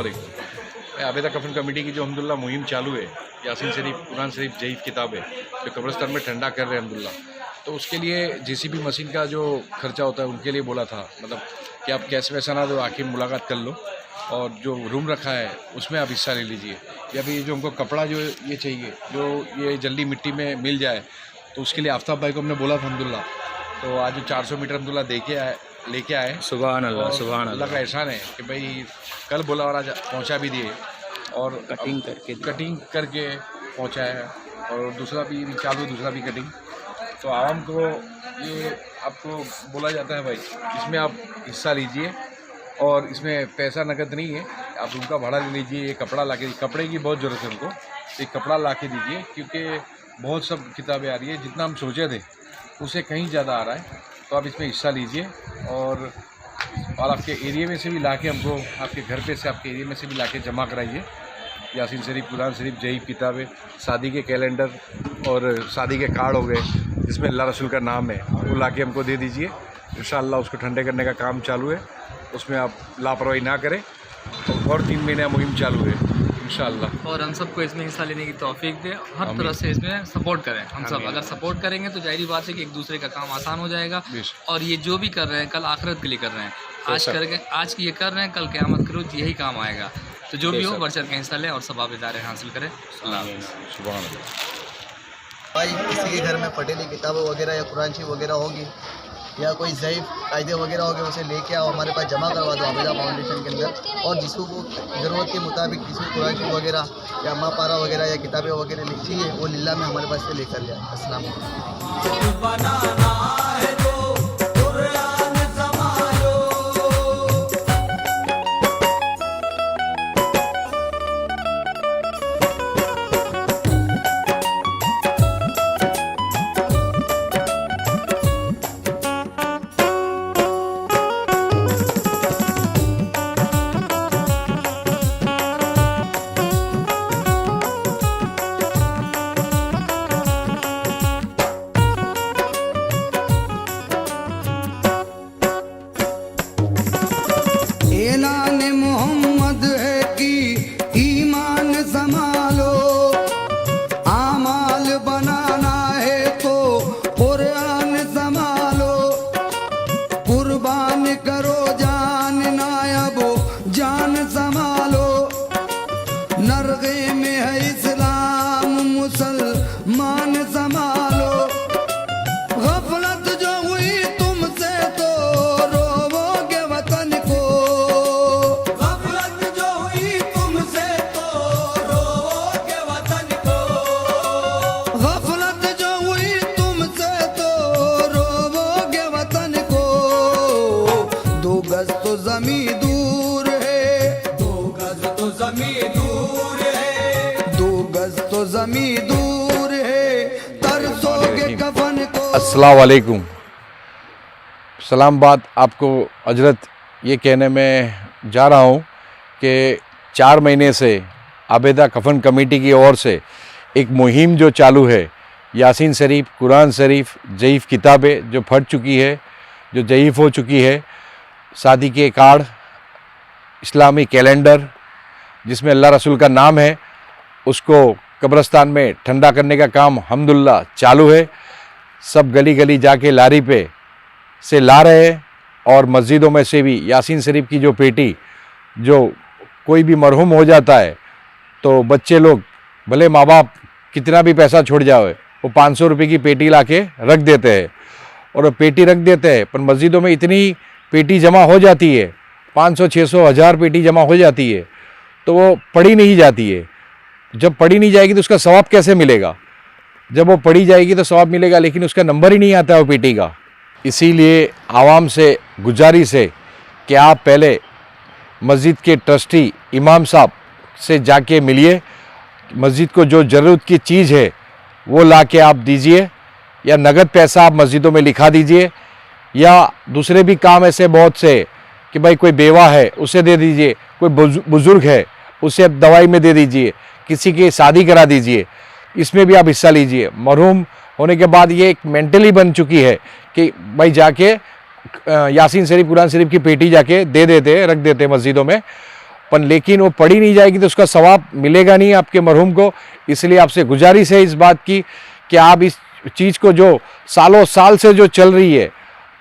वालेकुम। आबेदा कफन कमेटी की जो अल्हम्दुलिल्लाह मुहिम चालू है, यासीन शरीफ, कुरान शरीफ, ज़ईफ़ किताबें जो कब्रिस्तान में ठंडा कर रहे हैं अल्हम्दुलिल्लाह, तो उसके लिए जेसीबी मशीन का जो खर्चा होता है उनके लिए बोला था, मतलब कि आप कैश पैसा ना दो, आके मुलाकात कर लो और जो रूम रखा है उसमें आप हिस्सा ले लीजिए, या फिर जो हमको कपड़ा जो ये चाहिए, जो ये जल्दी मिट्टी में मिल जाए, तो उसके लिए आफ्ताब भाई को हमने बोला था अल्हम्दुलिल्लाह। तो आज 400 मीटर अल्हम्दुलिल्लाह लेके आए। सुभान अल्लाह, सुभान अल्लाह का एहसान है कि भाई कल बोला और आज पहुंचा भी दिए और कटिंग करके पहुंचाया है, और दूसरा भी चालू, दूसरा भी कटिंग। तो आवाम को ये आपको बोला जाता है भाई, इसमें आप हिस्सा लीजिए, और इसमें पैसा नकद नहीं है, आप रूम का भाड़ा ले लीजिए, ये कपड़ा ला के, कपड़े की बहुत ज़रूरत है उनको, एक कपड़ा ला के दीजिए, क्योंकि बहुत सब किताबें आ रही है, जितना हम सोचे थे उससे कहीं ज़्यादा आ रहा है। तो आप इसमें हिस्सा लीजिए, और आपके एरिया में से भी लाके हमको, आपके घर पे से, आपके एरिया में से भी लाके जमा कराइए। यासीन शरीफ, कुरान शरीफ, ज़ईफ़ किताबें, शादी के कैलेंडर और शादी के कार्ड हो गए जिसमें अल्लाह रसूल का नाम है, वो लाके हमको दे दीजिए। इंशाअल्लाह उसको ठंडे करने का काम चालू है, उसमें आप लापरवाही ना करें। और 3 महीने मुहिम चालू है इंशाअल्लाह, और हम सबको इसमें हिस्सा लेने की तौफीक दे, हर तरह से इसमें सपोर्ट करें। हम सब अगर सपोर्ट करेंगे तो जाहिर बात है कि एक दूसरे का काम आसान हो जाएगा, और ये जो भी कर रहे हैं कल आखिरत के लिए कर रहे हैं, आज करके आज ये कर रहे हैं, कल क़यामत के रोज़ यही काम आएगा। तो जो भी हो बढ़ चढ़ के हिस्सा लें और सवाब इदारे हासिल करें। सुभान अल्लाह। भाई किसी के घर में पटेली किताबें वगैरह या कुरान शरीफ वगैरह होगी, या कोई ज़ईफ़ कायदे वगैरह होंगे, उसे लेके आओ, हमारे पास जमा करवा दो आबेदा फाउंडेशन के अंदर। और जिसको ज़रूरत के मुताबिक किसी कुरान शरीफ वगैरह या माँ पारा वगैरह या किताबें वगैरह लिखी है, वो लिल्लाह में हमारे पास से लेकर जाए। अस्सलाम वालेकुम। नरगे में है इस्लाम, मुसलमान संभालो। गफलत जो हुई तुमसे तो रोवोगे वतन को। गफलत जो हुई तुमसे तो रोवोगे वतन को। गफलत जो हुई तुमसे तो रोवोगे वतन को। 2 गज तो ज़मीं दूर है, 2 गज तो ज़मीं दूर है, 2 गज तो ज़मीं दूर है, तरसोगे कफन को। अस्सलाम वालेकुम। सलाम। बात आपको हजरत ये कहने में जा रहा हूँ कि 4 महीने से आबेदा कफन कमेटी की ओर से एक मुहिम जो चालू है, यासीन शरीफ, कुरान शरीफ, ज़ईफ़ किताबें जो फट चुकी है, जो ज़ईफ़ हो चुकी है, शादी के कार्ड, इस्लामी कैलेंडर जिसमें अल्लाह रसूल का नाम है, उसको कब्रिस्तान में ठंडा करने का काम अल्हम्दुलिल्लाह चालू है। सब गली गली जाके लारी पे से ला रहे हैं, और मस्जिदों में से भी यासीन शरीफ की जो पेटी, जो कोई भी मरहूम हो जाता है तो बच्चे लोग भले माँ बाप कितना भी पैसा छोड़ जाए, वो 500 रुपये की पेटी ला के रख देते हैं, और वो पेटी रख देते हैं, पर मस्जिदों में इतनी पेटी जमा हो जाती है, 500, 600, 1000 पेटी जमा हो जाती है, तो वो पढ़ी नहीं जाती है। जब पढ़ी नहीं जाएगी तो उसका सवाब कैसे मिलेगा? जब वो पढ़ी जाएगी तो सवाब मिलेगा, लेकिन उसका नंबर ही नहीं आता है वो पेटी का। इसीलिए आवाम से गुजारिश है कि आप पहले मस्जिद के ट्रस्टी इमाम साहब से जाके मिलिए, मस्जिद को जो ज़रूरत की चीज़ है वो ला के आप दीजिए, या नगद पैसा आप मस्जिदों में लिखा दीजिए, या दूसरे भी काम ऐसे बहुत से कि भाई कोई बेवा है उसे दे दीजिए, कोई बुज़ुर्ग है उसे आप दवाई में दे दीजिए, किसी की शादी करा दीजिए, इसमें भी आप हिस्सा लीजिए। मरहूम होने के बाद ये एक मेंटली बन चुकी है कि भाई जाके यासीन शरीफ, कुरान शरीफ की पेटी जाके दे देते, रख देते मस्जिदों में, पर लेकिन वो पढ़ी नहीं जाएगी तो उसका सवाब मिलेगा नहीं आपके मरहूम को। इसलिए आपसे गुजारिश है इस बात की कि आप इस चीज़ को जो सालों साल से जो चल रही है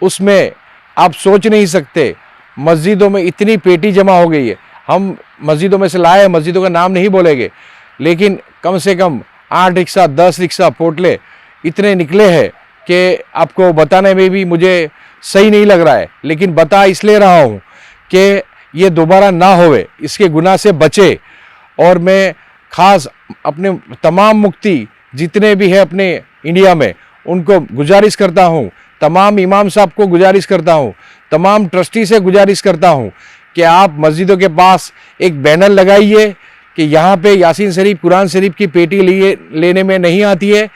उसमें आप सोच नहीं सकते, मस्जिदों में इतनी पेटी जमा हो गई है। हम मस्जिदों में से लाए, मस्जिदों का नाम नहीं बोलेंगे, लेकिन कम से कम 8 रिक्शा 10 रिक्शा पोटले इतने निकले हैं कि आपको बताने में भी मुझे सही नहीं लग रहा है। लेकिन बता इसलिए रहा हूँ कि ये दोबारा ना होवे, इसके गुनाह से बचे। और मैं ख़ास अपने तमाम मुफ्ती जितने भी हैं अपने इंडिया में उनको गुजारिश करता हूँ, तमाम इमाम साहब को गुजारिश करता हूँ, तमाम ट्रस्टी से गुजारिश करता हूँ कि आप मस्जिदों के पास एक बैनर लगाइए कि यहाँ पे यासीन शरीफ कुरान शरीफ की पेटी लेने में नहीं आती है।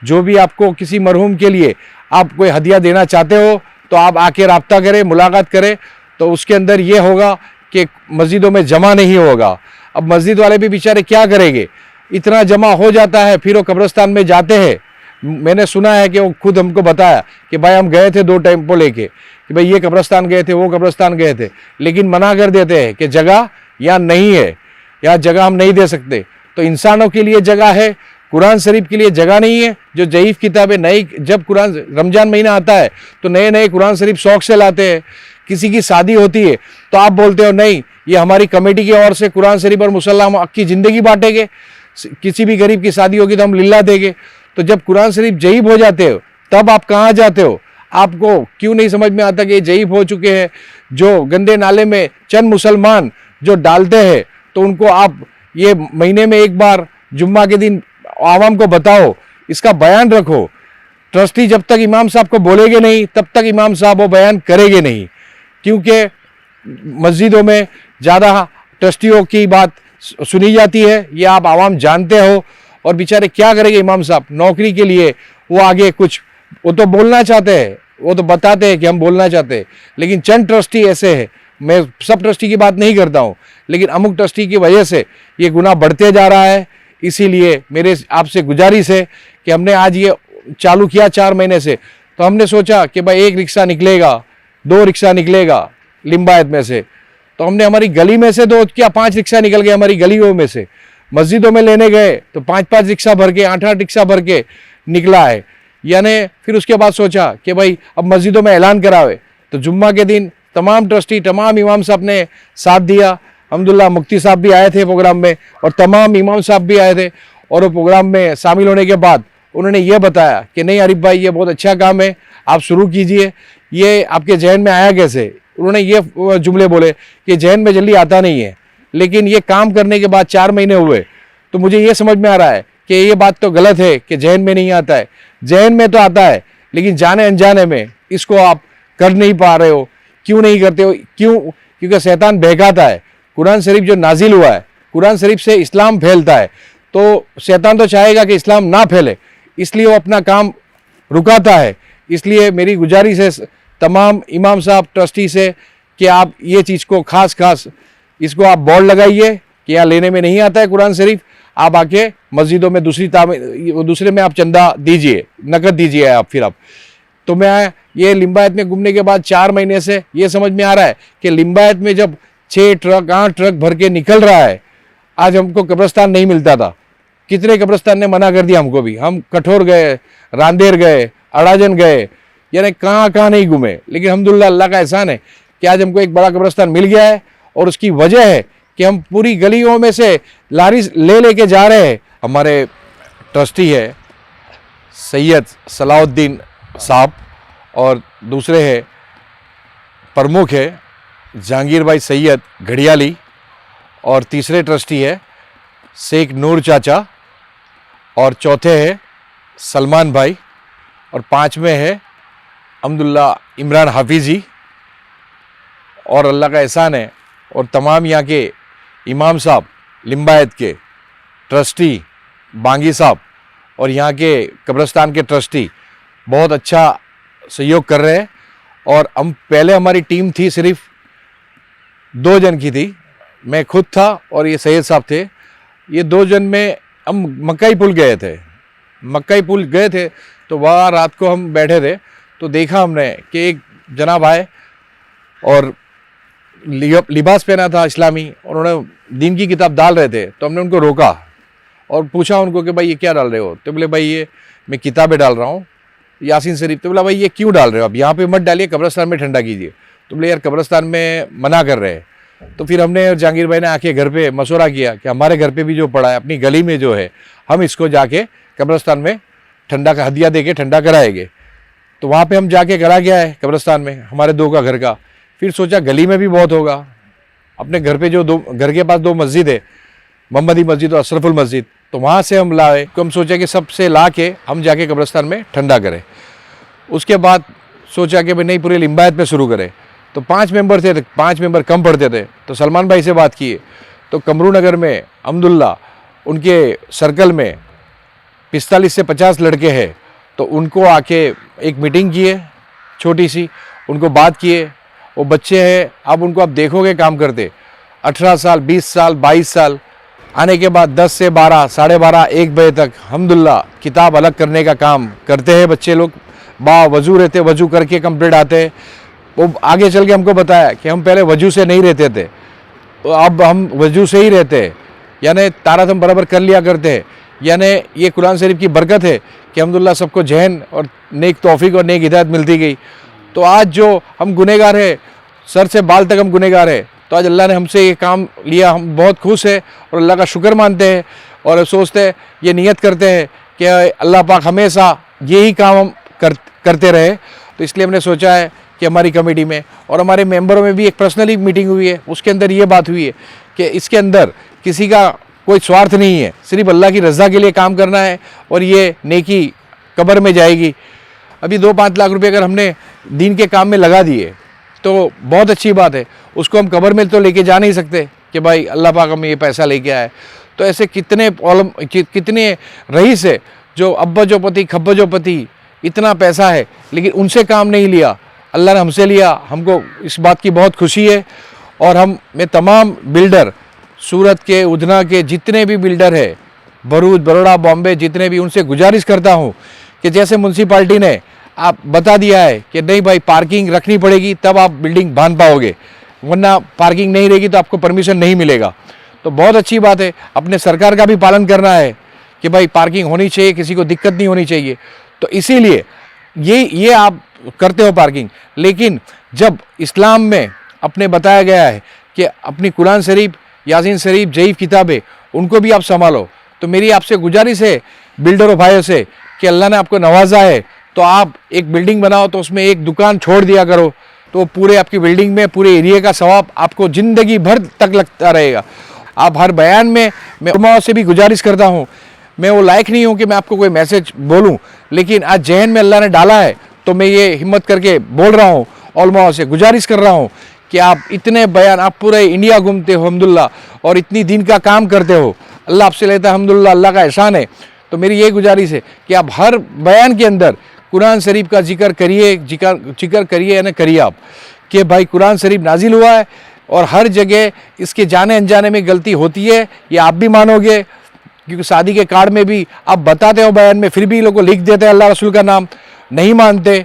जो भी आपको किसी मरहूम के लिए आप कोई हदिया देना चाहते हो तो आप आके रब्ता करें, मुलाकात करें, तो उसके अंदर ये होगा कि मस्जिदों में जमा नहीं होगा। अब मस्जिद वाले भी बेचारे क्या करेंगे, इतना जमा हो जाता है, फिर वो कब्रिस्तान में जाते हैं। मैंने सुना है कि वो खुद हमको बताया कि भाई हम गए थे 2 टेम्पो लेके कि भाई ये कब्रिस्तान गए थे, वो कब्रिस्तान गए थे, लेकिन मना कर देते हैं कि जगह यहाँ नहीं है, यहाँ जगह हम नहीं दे सकते। तो इंसानों के लिए जगह है, कुरान शरीफ के लिए जगह नहीं है। जो ज़ईफ़ किताबें नई, जब कुरान रमज़ान महीना आता है तो नए नए कुरान शरीफ शौक़ से लाते हैं। किसी की शादी होती है तो आप बोलते हो नहीं ये हमारी कमेटी की ओर से कुरान शरीफ और मुसल्ला हम अक्की ज़िंदगी बांटेंगे, किसी भी गरीब की शादी होगी तो हम लिल्ला देंगे। तो जब कुरान शरीफ ज़ईफ़ हो जाते हो तब आप कहाँ जाते हो? आपको क्यों नहीं समझ में आता कि ये ज़ईफ़ हो चुके हैं? जो गंदे नाले में चंद मुसलमान जो डालते हैं तो उनको आप ये महीने में एक बार जुम्मा के दिन आवाम को बताओ, इसका बयान रखो। ट्रस्टी जब तक इमाम साहब को बोलेंगे नहीं तब तक इमाम साहब वो बयान करेंगे नहीं, क्योंकि मस्जिदों में ज़्यादा ट्रस्टियों की बात सुनी जाती है, ये आप आवाम जानते हो। और बेचारे क्या करेंगे इमाम साहब नौकरी के लिए? वो आगे कुछ वो तो बोलना चाहते हैं, वो तो बताते हैं कि हम बोलना चाहते हैं, लेकिन चंद ट्रस्टी ऐसे हैं, मैं सब ट्रस्टी की बात नहीं करता हूँ, लेकिन अमुक ट्रस्टी की वजह से ये गुनाह बढ़ते जा रहा है। इसीलिए मेरे आपसे गुजारिश है कि हमने आज ये चालू किया 4 महीने से, तो हमने सोचा कि भाई 1 रिक्शा निकलेगा, 2 रिक्शा निकलेगा लिम्बायत में से, तो हमने हमारी गली में से 2 क्या 5 रिक्शा निकल गए हमारी गलियों में से। मस्जिदों में लेने गए तो 5-5 रिक्शा भर के 8-8 रिक्शा भर के निकला है। यानी फिर उसके बाद सोचा कि भाई अब मस्जिदों में ऐलान करावे, तो जुम्मा के दिन तमाम ट्रस्टी तमाम इमाम साहब ने साथ दिया। अल्हम्दुलिल्लाह मुफ्ती साहब भी आए थे प्रोग्राम में और तमाम इमाम साहब भी आए थे, और वो प्रोग्राम में शामिल होने के बाद उन्होंने ये बताया कि नहीं आरिफ भाई ये बहुत अच्छा काम है, आप शुरू कीजिए। ये आपके जहन में आया कैसे? उन्होंने ये जुमले बोले कि जहन में जल्दी आता नहीं है, लेकिन ये काम करने के बाद 4 महीने हुए तो मुझे ये समझ में आ रहा है कि ये बात तो गलत है कि जहन में नहीं आता है। जहन में तो आता है, लेकिन जाने अनजाने में इसको आप कर नहीं पा रहे हो। क्यों नहीं करते हो? क्यों? क्योंकि शैतान बहकाता है। कुरान शरीफ जो नाजिल हुआ है, कुरान शरीफ से इस्लाम फैलता है, तो शैतान तो चाहेगा कि इस्लाम ना फैले, इसलिए वो अपना काम रुकाता है। इसलिए मेरी गुजारिश है तमाम इमाम साहब ट्रस्टी से कि आप ये चीज़ को खास इसको आप बोर्ड लगाइए कि यहाँ लेने में नहीं आता है कुरान शरीफ। आप आके मस्जिदों में दूसरे में आप चंदा दीजिए, नकद दीजिए आप। फिर आप तो मैं ये लिम्बायत में घूमने के बाद 4 महीने से ये समझ में आ रहा है कि लिम्बायत में जब 6 ट्रक 8 ट्रक भर के निकल रहा है, आज हमको कब्रिस्तान नहीं मिलता था। कितने कब्रिस्तान ने मना कर दिया हमको भी, हम कठोर गए, रांदेर गए, अड़ाजन गए, यानी कहाँ नहीं घूमे। लेकिन अल्हम्दुलिल्लाह अल्लाह का एहसान है कि आज हमको एक बड़ा कब्रिस्तान मिल गया है, और उसकी वजह है कि हम पूरी गलियों में से लारी लेके जा रहे हैं। हमारे ट्रस्टी है सैयद सलाउद्दीन साहब, और दूसरे है प्रमुख है जहांगीर भाई सैयद घड़ियाली, और तीसरे ट्रस्टी है शेख नूर चाचा, और चौथे है सलमान भाई, और 5वें है अल्हम्दुलिल्लाह इमरान हाफिजी। और अल्लाह का एहसान है, और तमाम यहाँ के इमाम साहब, लिम्बायत के ट्रस्टी बांगी साहब और यहाँ के कब्रिस्तान के ट्रस्टी बहुत अच्छा सहयोग कर रहे हैं। और हम पहले हमारी टीम थी सिर्फ 2 जन की थी, मैं खुद था और ये सैयद साहब थे। ये 2 जन में हम मक्काई पुल गए थे, तो वहाँ रात को हम बैठे थे, तो देखा हमने कि एक जनाब आए और लिबास पहना था इस्लामी, उन्होंने दीन की किताब डाल रहे थे, तो हमने उनको रोका और पूछा उनको कि भाई ये क्या डाल रहे हो? तो बोले भाई ये मैं किताबें डाल रहा हूँ यासीन शरीफ। तो बोला भाई ये क्यों डाल रहे हो? आप यहाँ पे मत डालिए, कब्रिस्तान में ठंडा कीजिए। तो बोले यार कब्रिस्तान में मना कर रहे हैं। तो फिर हमने जहांगीर भाई ने आके घर पे मशवरा किया कि हमारे घर पे भी जो पड़ा है अपनी गली में जो है, हम इसको जाके कब्रिस्तान में ठंडा का हदिया दे के ठंडा कराएंगे। तो वहाँ पे हम जाके करा गया है कब्रिस्तान में हमारे 2 का घर का। फिर सोचा गली में भी बहुत होगा, अपने घर पे जो घर के पास 2 मस्जिद है, मोहम्मदी मस्जिद और अशरफुल मस्जिद, तो वहाँ से हम लाए। तो हम सोचा कि सबसे ला के हम जाके कब्रिस्तान में ठंडा करें। उसके बाद सोचा कि भाई नहीं पूरे लिम्बायत में शुरू करें। तो 5 मेंबर थे, 5 मेंबर कम पड़ते थे, तो सलमान भाई से बात किए। तो कमरू नगर में अहमदुल्ला उनके सर्कल में 45 से 50 लड़के हैं, तो उनको आके एक मीटिंग किए छोटी सी, उनको बात किए। वो बच्चे हैं, अब उनको आप देखोगे काम करते 18 साल 20 साल 22 साल आने के बाद 10 से 12 साढ़े 12 1 बजे तक अल्हम्दुलिल्लाह किताब अलग करने का काम करते हैं बच्चे लोग। वजू रहते, वजू करके कंप्लीट आते हैं। वो आगे चल के हमको बताया कि हम पहले वजू से नहीं रहते थे, तो अब हम वजू से ही रहते हैं, यानी तारत हम बराबर कर लिया करते हैं। यानी ये कुरान शरीफ की बरकत है कि अल्हम्दुलिल्लाह सबको जहन और नेक तौफीक और नेक हिदायत मिलती गई। तो आज जो हम गुनहगार है, सर से बाल तक हम गुनहगार है, तो आज अल्लाह ने हमसे ये काम लिया, हम बहुत खुश है और अल्लाह का शुक्र मानते हैं और सोचते हैं, ये नियत करते हैं कि अल्लाह पाक हमेशा यही काम हम करते रहे। तो इसलिए हमने सोचा है कि हमारी कमेटी में और हमारे मेंबरों में भी एक पर्सनली मीटिंग हुई है, उसके अंदर ये बात हुई है कि इसके अंदर किसी का कोई स्वार्थ नहीं है, सिर्फ अल्लाह की रज़ा के लिए काम करना है और ये नेकी कब्र में जाएगी। अभी 2-5 लाख रुपए अगर हमने दीन के काम में लगा दिए तो बहुत अच्छी बात है, उसको हम कब्र में तो लेके जा नहीं सकते कि भाई अल्लाह पाक हमें ये पैसा लेके आए। तो ऐसे कितने रईस है जो अब्बजोपति खब्बजोपति इतना पैसा है लेकिन उनसे काम नहीं लिया, अल्लाह ने हमसे लिया। हमको इस बात की बहुत खुशी है। और मैं तमाम बिल्डर सूरत के, उधना के जितने भी बिल्डर है, भरूच, बड़ौदा, बॉम्बे जितने भी, उनसे गुजारिश करता हूँ कि जैसे म्यूनसिपाल्टी ने आप बता दिया है कि नहीं भाई पार्किंग रखनी पड़ेगी तब आप बिल्डिंग बांध पाओगे, वरना पार्किंग नहीं रहेगी तो आपको परमिशन नहीं मिलेगा। तो बहुत अच्छी बात है, अपने सरकार का भी पालन करना है कि भाई पार्किंग होनी चाहिए, किसी को दिक्कत नहीं होनी चाहिए। तो इसीलिए ये आप करते हो पार्किंग, लेकिन जब इस्लाम में अपने बताया गया है कि अपनी कुरान शरीफ, यासीन शरीफ, जईफ किताबें उनको भी आप संभालो, तो मेरी आपसे गुजारिश है बिल्डरों भाइयों से कि अल्लाह ने आपको नवाजा है तो आप एक बिल्डिंग बनाओ तो उसमें एक दुकान छोड़ दिया करो, तो पूरे आपकी बिल्डिंग में पूरे एरिया का सवाब आपको ज़िंदगी भर तक लगता रहेगा। आप हर बयान में, मैं उलमाओं से भी गुजारिश करता हूँ, मैं वो लायक नहीं हूँ कि मैं आपको कोई मैसेज बोलूँ, लेकिन आज जहन में अल्लाह ने डाला है तो मैं ये हिम्मत करके बोल रहा हूँ, उलमाओं से गुजारिश कर रहा हूँ कि आप इतने बयान, आप पूरे इंडिया घूमते हो अल्हम्दुलिल्लाह और इतनी दिन का काम करते हो, अल्लाह आपसे लेता है अल्हम्दुलिल्लाह, अल्लाह का एहसान है। तो मेरी ये गुजारिश है कि आप हर बयान के अंदर कुरान शरीफ का जिक्र करिए या ना करिए आप कि भाई कुरान शरीफ नाजिल हुआ है और हर जगह इसके जाने अनजाने में गलती होती है, ये आप भी मानोगे क्योंकि शादी के कार्ड में भी आप बताते हो बयान में, फिर भी लोगों को लिख देते हैं अल्लाह रसूल का नाम, नहीं मानते,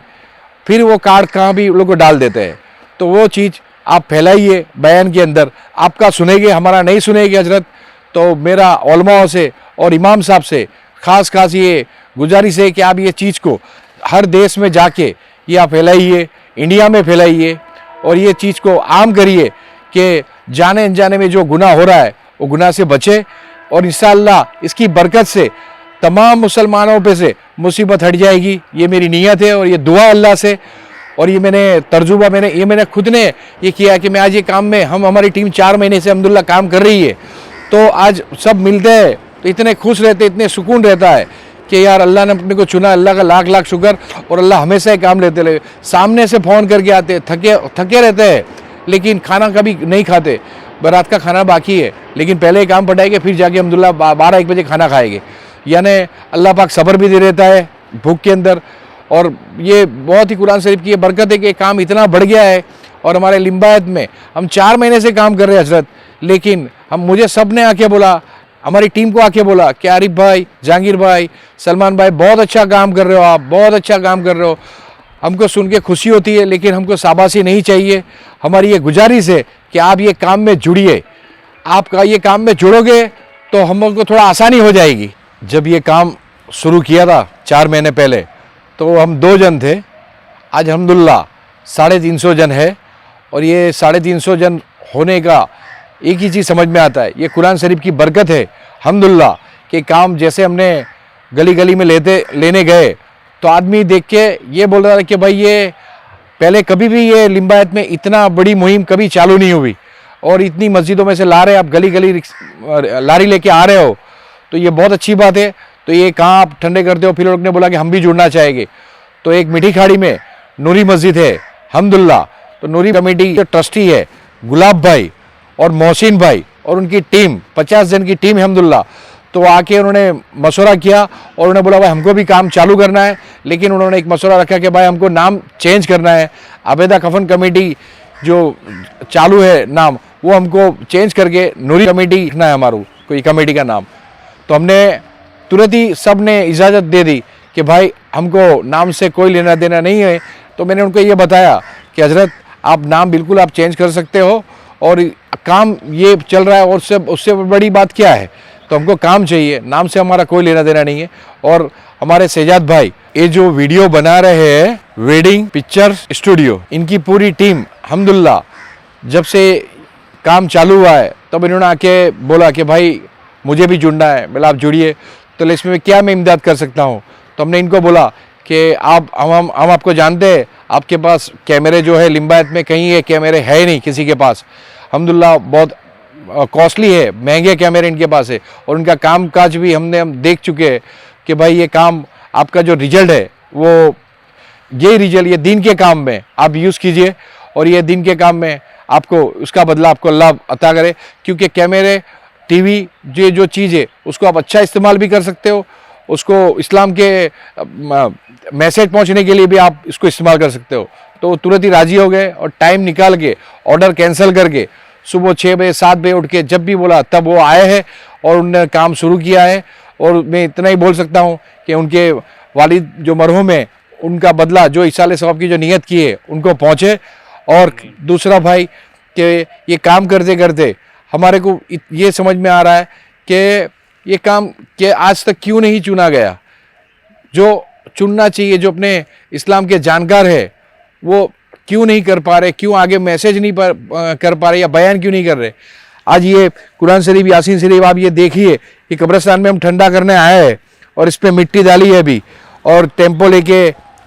फिर वो कार्ड कहाँ भी लोगों को डाल देते हैं। तो वो चीज़ आप फैलाइए बयान के अंदर, आपका सुनेंगे, हमारा नहीं सुनेंगे हजरत। तो मेरा उलमाओं से और इमाम साहब से खास ये गुजारिश है कि आप ये चीज़ को हर देश में जाके ये आप फैलाइए, इंडिया में फैलाइए और ये चीज़ को आम करिए कि जाने अनजाने में जो गुनाह हो रहा है वो गुनाह से बचे और इंशाअल्लाह इसकी बरकत से तमाम मुसलमानों पे से मुसीबत हट जाएगी। ये मेरी नीयत है और ये दुआ अल्लाह से, और ये मैंने तर्जुबा मैंने खुद ने ये किया कि मैं आज ये काम में, हमारी टीम 4 महीने से अल्हम्दुलिल्लाह काम कर रही है, तो आज सब मिलते हैं तो इतने खुश रहते, इतने सुकून रहता है कि यार अल्लाह ने अपने को चुना, अल्लाह का लाख लाख शुक्र। और अल्लाह हमेशा ही काम लेते रहे। सामने से फ़ोन करके आते, थके रहते हैं लेकिन खाना कभी नहीं खाते, रात का खाना बाकी है लेकिन पहले ही काम पटाएंगे, फिर जाके अल्हम्दुलिल्लाह 12-1 बजे खाना खाएंगे। यानी अल्लाह पाक सब्र भी दे रहता है भूख के अंदर। और ये बहुत ही कुरान शरीफ की ये बरकत है कि काम इतना बढ़ गया है। और हमारे लिम्बायत में हम 4 महीने से काम कर रहे हैं हजरत, लेकिन मुझे सब ने आके बोला, हमारी टीम को आके बोला कि आरिफ भाई, जहांगीर भाई, सलमान भाई बहुत अच्छा काम कर रहे हो, आप बहुत अच्छा काम कर रहे हो। हमको सुन के खुशी होती है लेकिन हमको शाबाशी नहीं चाहिए। हमारी ये गुजारिश है कि आप ये काम में जुड़िए, आपका ये काम में जुड़ोगे तो हम लोग को थोड़ा आसानी हो जाएगी। जब ये काम शुरू किया था 4 महीने पहले तो हम 2 जन थे, आज अल्हम्दुलिल्लाह 350 जन है। और ये 350 जन होने का एक ही चीज़ समझ में आता है, ये कुरान शरीफ की बरकत है अल्हम्दुलिल्लाह। कि काम जैसे हमने गली गली में लेने गए तो आदमी देख के ये बोल रहा है कि भाई ये पहले कभी भी ये लिम्बायत में इतना बड़ी मुहिम कभी चालू नहीं हुई, और इतनी मस्जिदों में से ला रहे, आप गली गली लारी लेके आ रहे हो, तो ये बहुत अच्छी बात है। तो ये कहाँ आप ठंडे करते हो, फिर लोग ने बोला कि हम भी जुड़ना चाहेंगे। तो एक मीठी खाड़ी में नूरी मस्जिद है अल्हम्दुलिल्लाह, तो नूरी कमेटी जो ट्रस्टी है गुलाब भाई और मोहसिन भाई और उनकी टीम 50 जन की टीम है अल्हम्दुलिल्लाह। तो आके उन्होंने मशवरा किया और उन्होंने बोला भाई हमको भी काम चालू करना है, लेकिन उन्होंने एक मशवरा रखा कि भाई हमको नाम चेंज करना है। आबेदा कफन कमेटी जो चालू है नाम, वो हमको चेंज करके नूरी कमेटी रखना है हमारा कोई कमेटी का नाम। तो हमने तुरंत ही सब ने इजाज़त दे दी कि भाई हमको नाम से कोई लेना देना नहीं है। तो मैंने उनको ये बताया कि हज़रत आप नाम बिल्कुल आप चेंज कर सकते हो, और काम ये चल रहा है, और उससे बड़ी बात क्या है। तो हमको काम चाहिए, नाम से हमारा कोई लेना देना नहीं है। और हमारे सेजाद भाई ये जो वीडियो बना रहे हैं वेडिंग पिक्चर स्टूडियो, इनकी पूरी टीम अल्हम्दुलिल्लाह जब से काम चालू हुआ है तब इन्होंने आके बोला कि भाई मुझे भी जुड़ना है। बोला आप जुड़िए, तो इसमें क्या मैं इमदाद कर सकता हूँ। तो हमने इनको बोला कि हम आपको जानते हैं, आपके पास कैमरे जो है लिम्बायत में कहीं ये कैमरे है नहीं किसी के पास, अल्हम्दुलिल्लाह बहुत कॉस्टली है, महंगे कैमरे इनके पास है। और उनका काम काज भी हम देख चुके हैं कि भाई ये काम आपका जो रिजल्ट है वो यही रिजल्ट ये दिन के काम में आप यूज़ कीजिए, और ये दिन के काम में आपको उसका बदला आपको अल्लाह अता करे। क्योंकि कैमरे टीवी जो चीज़ है उसको आप अच्छा इस्तेमाल भी कर सकते हो, उसको इस्लाम के मैसेज पहुंचने के लिए भी आप इसको इस्तेमाल कर सकते हो। तो तुरंत ही राज़ी हो गए और टाइम निकाल के ऑर्डर कैंसिल करके सुबह 6 बजे 7 बजे उठ के जब भी बोला तब वो आए हैं और उन्होंने काम शुरू किया है। और मैं इतना ही बोल सकता हूँ कि उनके वालिद जो मरहूम है उनका बदला जो इसाले सवाब की जो नियत की है उनको पहुँचे। और दूसरा भाई कि ये काम करते करते हमारे को ये समझ में आ रहा है कि ये काम कि आज तक क्यों नहीं चुना गया, जो चुनना चाहिए, जो अपने इस्लाम के जानकार है वो क्यों नहीं कर पा रहे, क्यों आगे मैसेज नहीं कर पा रहे या बयान क्यों नहीं कर रहे। आज ये कुरान शरीफ यासीन शरीफ आप ये देखिए कि कब्रिस्तान में हम ठंडा करने आए हैं और इस पर मिट्टी डाली है अभी, और टेम्पो लेके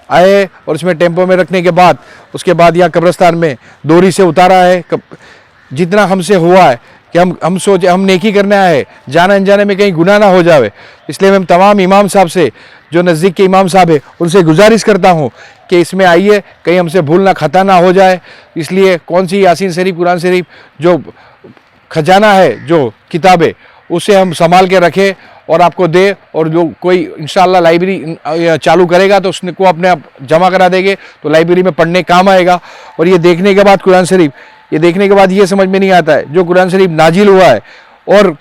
आए और इसमें टेम्पो में रखने के बाद उसके बाद यहाँ कब्रिस्तान में दोरी से उतारा है। जितना हमसे हुआ है कि हम सोचे हम नेकी करने आए, जाने अनजाने में कहीं गुनाह ना हो जावे, इसलिए मैं तमाम इमाम साहब से जो नज़दीक के इमाम साहब है उनसे गुजारिश करता हूँ कि इसमें आइए, कहीं हमसे भूल ना खता ना हो जाए। इसलिए कौन सी यासीन शरीफ कुरान शरीफ जो खजाना है जो किताबें उसे हम संभाल के रखें और आपको दे, और जो कोई इंशाल्लाह लाइब्रेरी चालू करेगा तो उसने को अपने आप जमा करा देंगे तो लाइब्रेरी में पढ़ने काम आएगा। और ये देखने के बाद कुरान शरीफ ये देखने के बाद ये समझ में नहीं आता है जो कुरान शरीफ नाजिल हुआ है और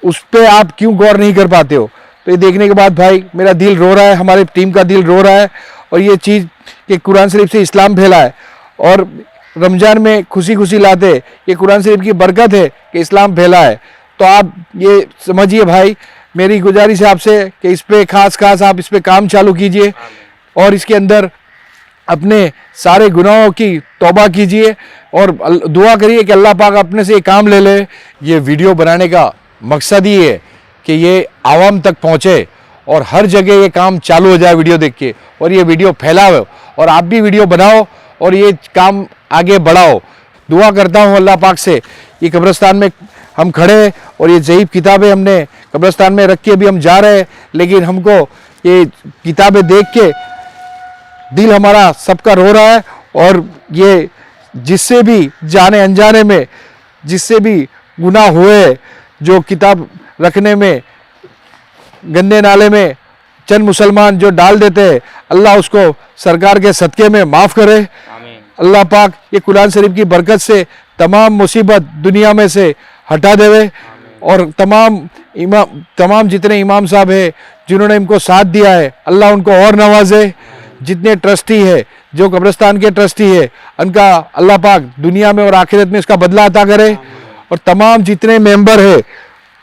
उस पर आप क्यों गौर नहीं कर पाते हो। तो ये देखने के बाद भाई मेरा दिल रो रहा है, हमारी टीम का दिल रो रहा है। और ये चीज़ कि कुरान शरीफ से इस्लाम फैला है और रमज़ान में खुशी खुशी लाते, ये कुरान शरीफ की बरकत है कि इस्लाम फैला है। तो आप ये समझिए भाई, मेरी गुजारिश है आपसे कि इस पर खास आप इस पर काम चालू कीजिए और इसके अंदर अपने सारे गुनाहों की तौबा कीजिए और दुआ करिए कि अल्लाह पाक अपने से ये काम ले ले। ये वीडियो बनाने का मकसद ही है कि ये आवाम तक पहुँचे और हर जगह ये काम चालू हो जाए वीडियो देख के, और ये वीडियो फैलाओ और आप भी वीडियो बनाओ और ये काम आगे बढ़ाओ। दुआ करता हूँ अल्लाह पाक से, ये कब्रिस्तान में हम खड़े और ये ज़ईफ़ किताबें हमने कब्रिस्तान में रख के अभी हम जा रहे हैं, लेकिन हमको ये किताबें देख के दिल हमारा सबका रो रहा है। और ये जिससे भी जाने अनजाने में जिससे भी गुनाह हुए, जो किताब रखने में गंदे नाले में चंद मुसलमान जो डाल देते हैं, अल्लाह उसको सरकार के सदक़े में माफ़ करे। अल्लाह पाक ये कुरान शरीफ की बरकत से तमाम मुसीबत दुनिया में से हटा देवे और तमाम जितने इमाम साहब हैं जिन्होंने इनको साथ दिया है, अल्लाह उनको और नवाजे। जितने ट्रस्टी है, जो कब्रिस्तान के ट्रस्टी है उनका अल्लाह पाक दुनिया में और आखिरत में इसका बदला अता करे, और तमाम जितने मेंबर है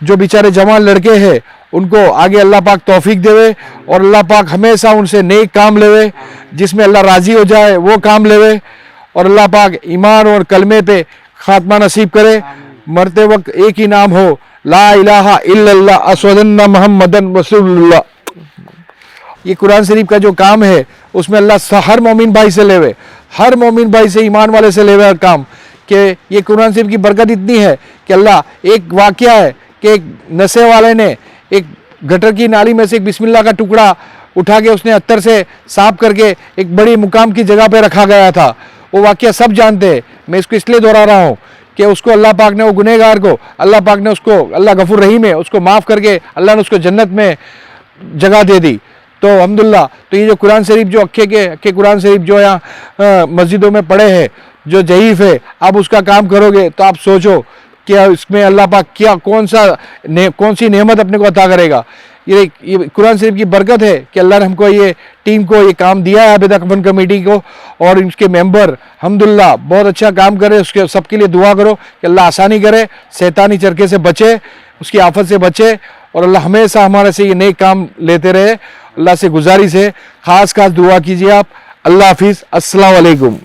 जो बेचारे जवान लड़के हैं उनको आगे अल्लाह पाक तौफीक देवे, और अल्लाह पाक हमेशा उनसे नेक काम लेवे, जिसमें अल्लाह राजी हो जाए वो काम लेवे, और अल्लाह पाक ईमान और कलमे पे खात्मा नसीब करे। मरते वक्त एक ही नाम हो, ला इलाहा इल्लल्लाह अस्वदन्ना मुहम्मदन रसूलुल्लाह। ये कुरान शरीफ का जो काम है उसमें अल्लाह हर मोमिन भाई से लेवे, हर मोमिन भाई से, ईमान वाले से लेवे हर काम, कि ये कुरान शरीफ की बरकत इतनी है कि अल्लाह एक वाकया है कि एक नशे वाले ने एक गटर की नाली में से एक बिस्मिल्लाह का टुकड़ा उठा के उसने अत्तर से साफ करके एक बड़ी मुकाम की जगह पे रखा गया था। वो वाकया सब जानते हैं, मैं इसको इसलिए दोहरा रहा हूँ कि उसको अल्लाह पाक ने, वो गुनहगार को अल्लाह पाक ने, उसको अल्लाह गफूर रहीम है, उसको माफ़ करके अल्लाह ने उसको जन्नत में जगह दे दी। तो अल्हम्दुलिल्लाह, तो ये जो कुरान शरीफ जो अक्के कुरान शरीफ जो यहाँ मस्जिदों में पड़े हैं, जो ज़ईफ़ है, आप उसका काम करोगे तो आप सोचो कि इसमें अल्लाह पाक क्या कौन सी नेमत अपने को अता करेगा। ये कुरान शरीफ की बरकत है कि अल्लाह ने हमको ये टीम को ये काम दिया है, आबिदा कफन कमेटी को, और इसके मेंबर अल्हम्दुलिल्लाह बहुत अच्छा काम करे। उसके सबके लिए दुआ करो कि अल्लाह आसानी करे, शैतानी चरके से बचे, उसकी आफत से बचे, और अल्लाह हमेशा हमारे से ये नेक काम लेते रहे। अल्लाह से गुजारिश है, खास दुआ कीजिए आप। अल्लाह हाफिज़, अस्सलाम वालेकुम।